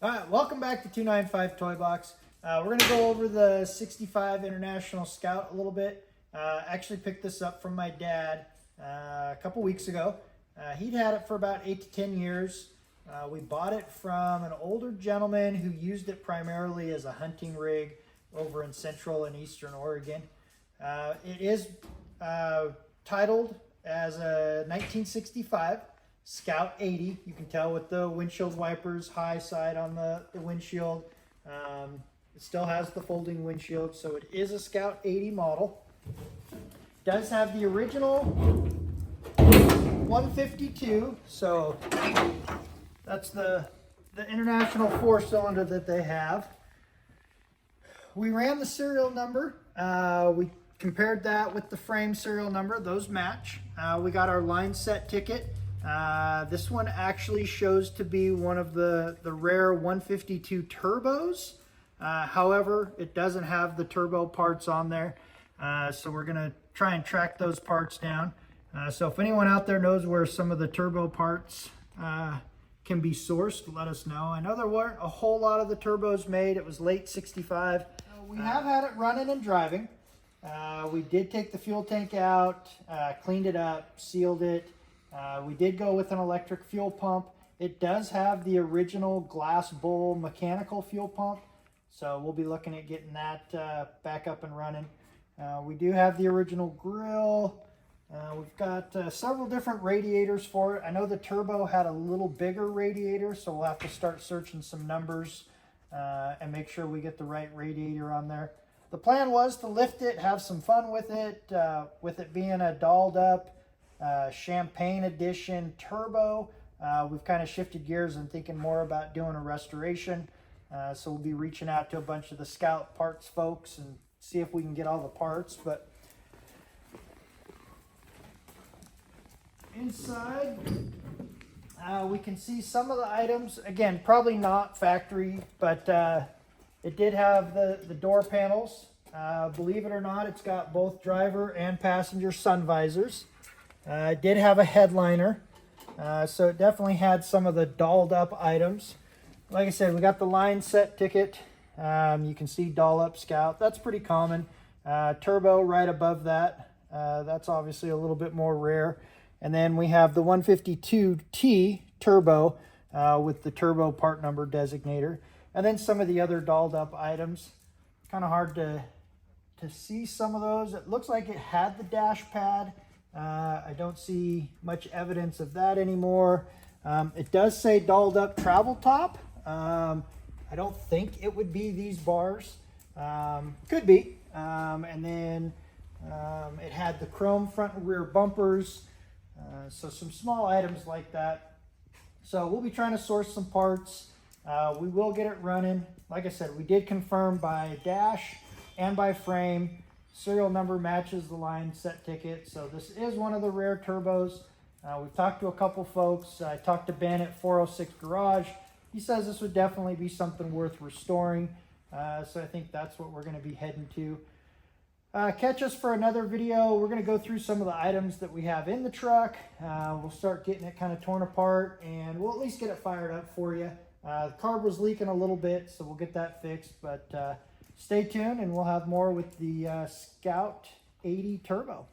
All right, welcome back to 295 Toy Box. We're going to go over the 65 International Scout a little bit. Actually picked this up from my dad a couple weeks ago. He'd had it for about 8 to 10 years. We bought it from an older gentleman who used it primarily as a hunting rig over in central and eastern Oregon. It is titled as a 1965 Scout 80. You can tell with the windshield wipers high side on the windshield. It still has the folding windshield, so it is a Scout 80 model. Does have the original 152, so that's the International 4-cylinder that they have. We ran the serial number. We compared that with the frame serial number. Those match. We got our line set ticket. This one actually shows to be one of the rare 152 turbos. However, it doesn't have the turbo parts on there. So we're going to try and track those parts down. So if anyone out there knows where some of the turbo parts can be sourced, let us know. I know there weren't a whole lot of the turbos made. It was late 65. We have had it running and driving. We did take the fuel tank out, cleaned it up, sealed it. We did go with an electric fuel pump. It does have the original glass bowl mechanical fuel pump, so we'll be looking at getting that back up and running. We do have the original grill. We've got several different radiators for it. I know the turbo had a little bigger radiator, so we'll have to start searching some numbers and make sure we get the right radiator on there. The plan was to lift it, have some fun with it being a dolled up Champagne Edition turbo. We've kind of shifted gears and thinking more about doing a restoration. So we'll be reaching out to a bunch of the Scout parts folks and see if we can get all the parts. But inside, we can see some of the items. Again, probably not factory, but it did have the door panels. Believe it or not, it's got both driver and passenger sun visors. It did have a headliner, so it definitely had some of the dolled up items. Like I said, we got the line set ticket. You can see doll up Scout. That's pretty common. Turbo right above that. That's obviously a little bit more rare. And then we have the 152T turbo with the turbo part number designator. And then some of the other dolled up items. Kind of hard to see some of those. It looks like it had the dash pad. I don't see much evidence of that anymore. It does say dolled up travel top. I don't think it would be these bars. Could be. And then it had the chrome front and rear bumpers. So some small items like that. So we'll be trying to source some parts. We will get it running. Like I said, we did confirm by dash and by frame. Serial number matches the line set ticket. So this is one of the rare turbos. We've talked to a couple folks. I talked to Ben at 406 Garage. He says this would definitely be something worth restoring. So I think that's what we're going to be heading to. Catch us for another video. We're going to go through some of the items that we have in the truck. We'll start getting it kind of torn apart, and we'll at least get it fired up for you. The carb was leaking a little bit, so we'll get that fixed. But stay tuned, and we'll have more with the Scout 80 Turbo.